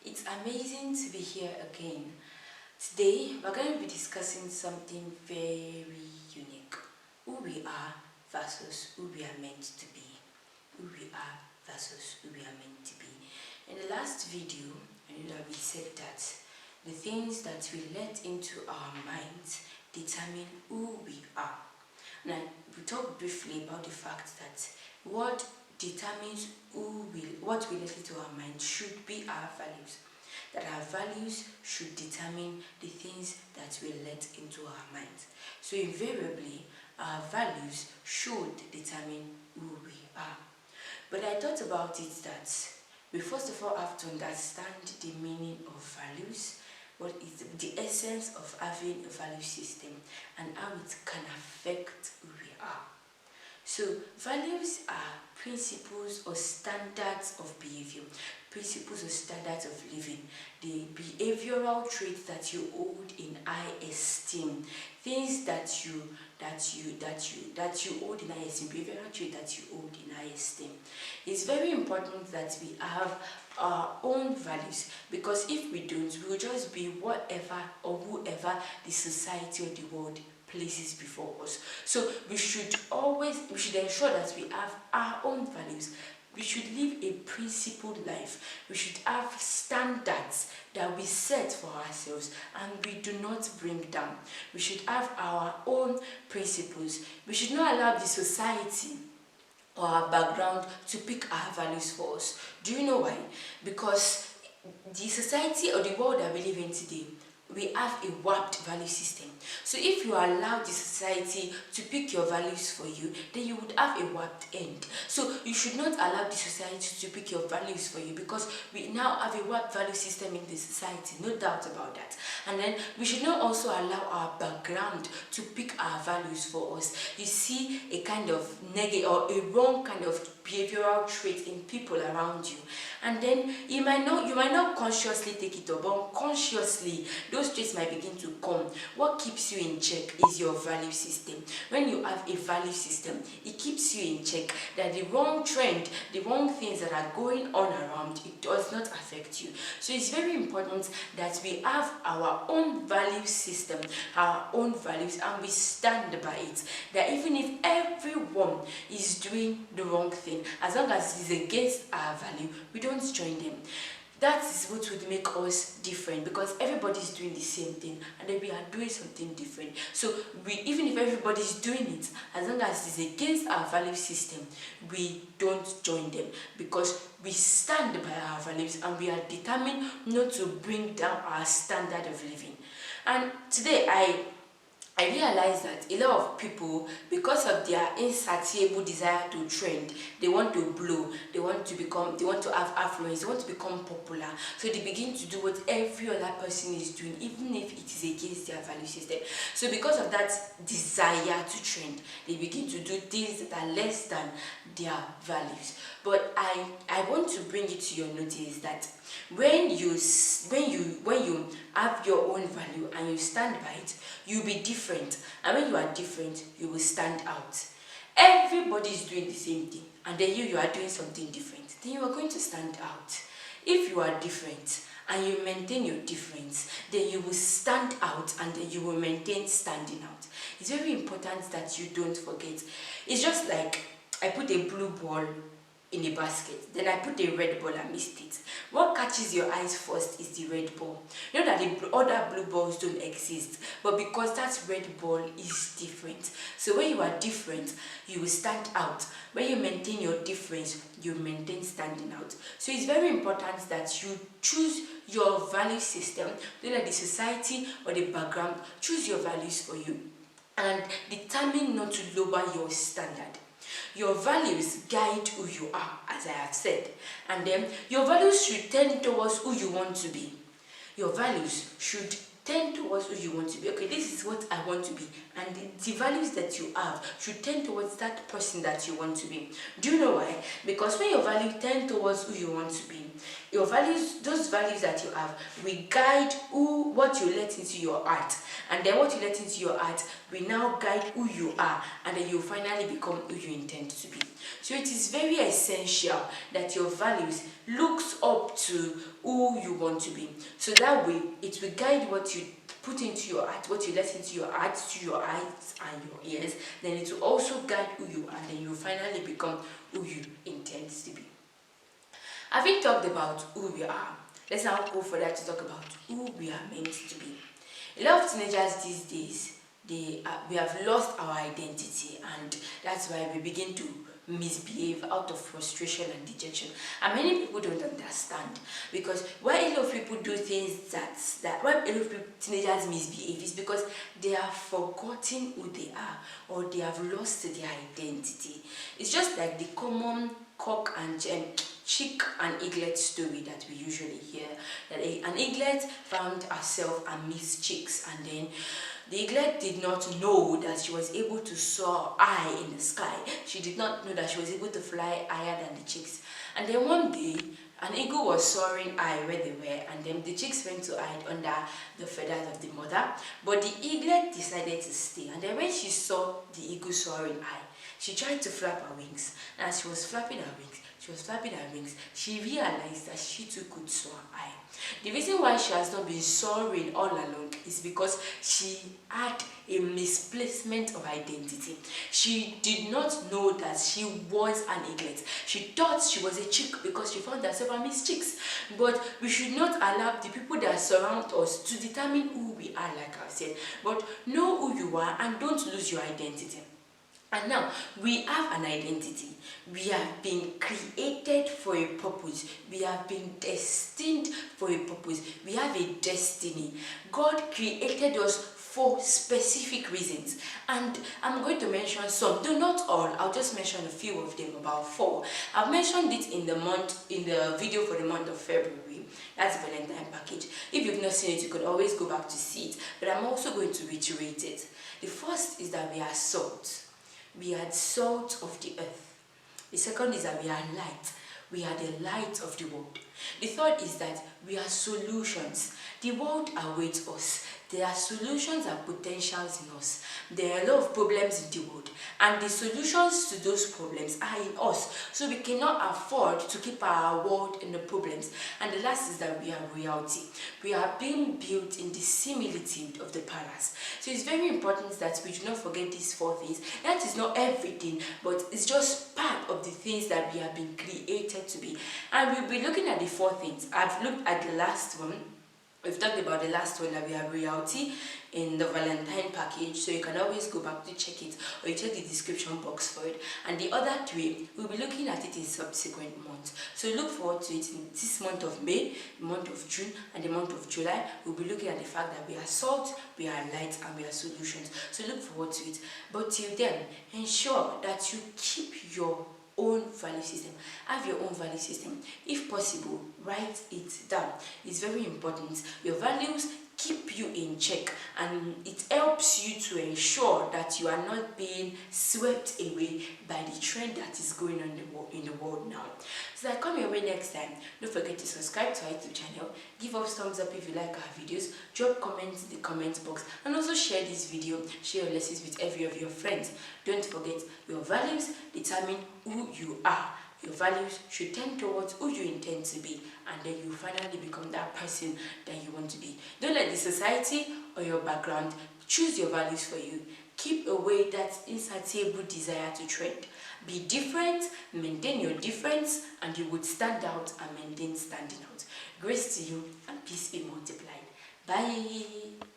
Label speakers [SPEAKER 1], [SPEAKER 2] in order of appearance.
[SPEAKER 1] It's amazing to be here again. Today, we're going to be discussing something very unique. Who we are versus who we are meant to be. Who we are versus who we are meant to be. In the last video, I know that we said that the things that we let into our minds determine who we are. Now, we talked briefly about the fact that what determines what we let into our mind should be our values. That our values should determine the things that we let into our minds. So invariably, our values should determine who we are. But I thought about it that we first of all have to understand the meaning of values, what is the essence of having a value system, and how it can affect who we are. So values are principles or standards of behavior, principles or standards of living, the behavioral traits that you hold in high esteem, things that you hold in high esteem, behavioral traits that you hold in high esteem. It's very important that we have our own values, because if we don't, we will just be whatever or whoever the society or the world places before us. So we should ensure that we have our own values. We should live a principled life. We should have standards that we set for ourselves and we do not bring down. We should have our own principles. We should not allow the society or our background to pick our values for us. Do you know why? Because the society or the world that we live in today, we have a warped value system. So if you allow the society to pick your values for you, then you would have a warped end. So you should not allow the society to pick your values for you, because we now have a warped value system in the society, no doubt about that. And then we should not also allow our background to pick our values for us. You see a kind of negative or a wrong kind of behavioral trait in people around you, and then you might not consciously take it up, but unconsciously those traits might begin to come. What keeps you in check is your value system. When you have a value system, it keeps you in check that the wrong trend, the wrong things that are going on around, it does not affect you. So it's very important that we have our own value system, our own values, and we stand by it. That even if everyone is doing the wrong thing, as long as it is against our value, we don't join them. That is what would make us different, because everybody is doing the same thing and then we are doing something different. So even if everybody is doing it, as long as it is against our value system, we don't join them, because we stand by our values and we are determined not to bring down our standard of living. And today I realize that a lot of people, because of their insatiable desire to trend, they want to blow, they want to have affluence, they want to become popular. So they begin to do what every other person is doing, even if it is against their value system. So because of that desire to trend, they begin to do things that are less than their values. But I want to bring it to your notice that when you have your own value and you stand by it, you'll be different. And when you are different, you will stand out. Everybody is doing the same thing, and then you are doing something different, then you are going to stand out. If you are different and you maintain your difference, then you will stand out and then you will maintain standing out. It's very important that you don't forget. It's just like I put a blue ball in a basket, then I put a red ball and missed it. What catches your eyes first is the red ball. You know that the other blue balls don't exist, but because that red ball is different. So when you are different, you will stand out. When you maintain your difference, you maintain standing out. So it's very important that you choose your value system, whether the society or the background, choose your values for you and determine not to lower your standard. Your values guide who you are, as I have said, and then your values should tend towards who you want to be. Your values should tend towards who you want to be. Okay, this is what I want to be, and the values that you have should tend towards that person that you want to be. Do you know why? Because when your values tend towards who you want to be, Your values, those values that you have, will guide what you let into your heart, and then what you let into your heart will now guide who you are, and then you finally become who you intend to be. So it is very essential that your values looks up to who you want to be. So that way, it will guide what you put into your heart, what you let into your heart, to your eyes and your ears. Then it will also guide who you are, and then you finally become who you intend to be. Having talked about who we are, let's now go further to talk about who we are meant to be. A lot of teenagers these days, we have lost our identity, and that's why we begin to misbehave out of frustration and dejection. And many people don't understand, because why a lot of people do things why a lot of teenagers misbehave is because they have forgotten who they are, or they have lost their identity. It's just like the common cock and chick and eaglet story that we usually hear, that an eaglet found herself amidst chicks, and then the eaglet did not know that she was able to soar high in the sky. She did not know that she was able to fly higher than the chicks. And then one day, an eagle was soaring high where they were, and then the chicks went to hide under the feathers of the mother. But the eaglet decided to stay, and then when she saw the eagle soaring high, she tried to flap her wings. And as she was flapping her wings, she realized that she too could soar high. The reason why she has not been soaring all along is because she had a misplacement of identity. She did not know that she was an eaglet. She thought she was a chick because she found herself amidst chicks. But we should not allow the people that surround us to determine who we are, like I said. But know who you are and don't lose your identity. And now, we have an identity. We have been created for a purpose. We have been destined for a purpose. We have a destiny. God created us for specific reasons. And I'm going to mention some, though not all. I'll just mention a few of them, about 4. I've mentioned it in the video for the month of February. That's the Valentine package. If you've not seen it, you could always go back to see it. But I'm also going to reiterate it. The first is that we are salt. We are salt of the earth. The second is that we are light. We are the light of the world. The third is that we are solutions. The world awaits us. There are solutions and potentials in us. There are a lot of problems in the world, and the solutions to those problems are in us. So we cannot afford to keep our world in the problems. And the last is that we are royalty. We are being built in the similitude of the palace. So it's very important that we do not forget these 4 things. That is not everything, but it's just part of the things that we have been created to be. And we'll be looking at the 4 things. I've looked at the last one. We've talked about the last one, that we have royalty in the Valentine package, so you can always go back to check it, or you check the description box for it. And the other 3, we'll be looking at it in subsequent months. So look forward to it in this month of May, the month of June, and the month of July. We'll be looking at the fact that we are salt, we are light, and we are solutions. So look forward to it. But till then, ensure that you keep your own value system. Have your own value system. If possible, write it down. It's very important. Your values keep you in check, and it helps you to ensure that you are not being swept away by the trend that is going on in the world now. So that come your way next time. Don't forget to subscribe to our YouTube channel, give us thumbs up if you like our videos, drop comments in the comment box, and also share this video, share your lessons with every of your friends. Don't forget, your values determine who you are. Your values should tend towards who you intend to be, and then you finally become that person that you want to be. Don't let the society or your background choose your values for you. Keep away that insatiable desire to trend. Be different, maintain your difference, and you would stand out and maintain standing out. Grace to you, and peace be multiplied. Bye.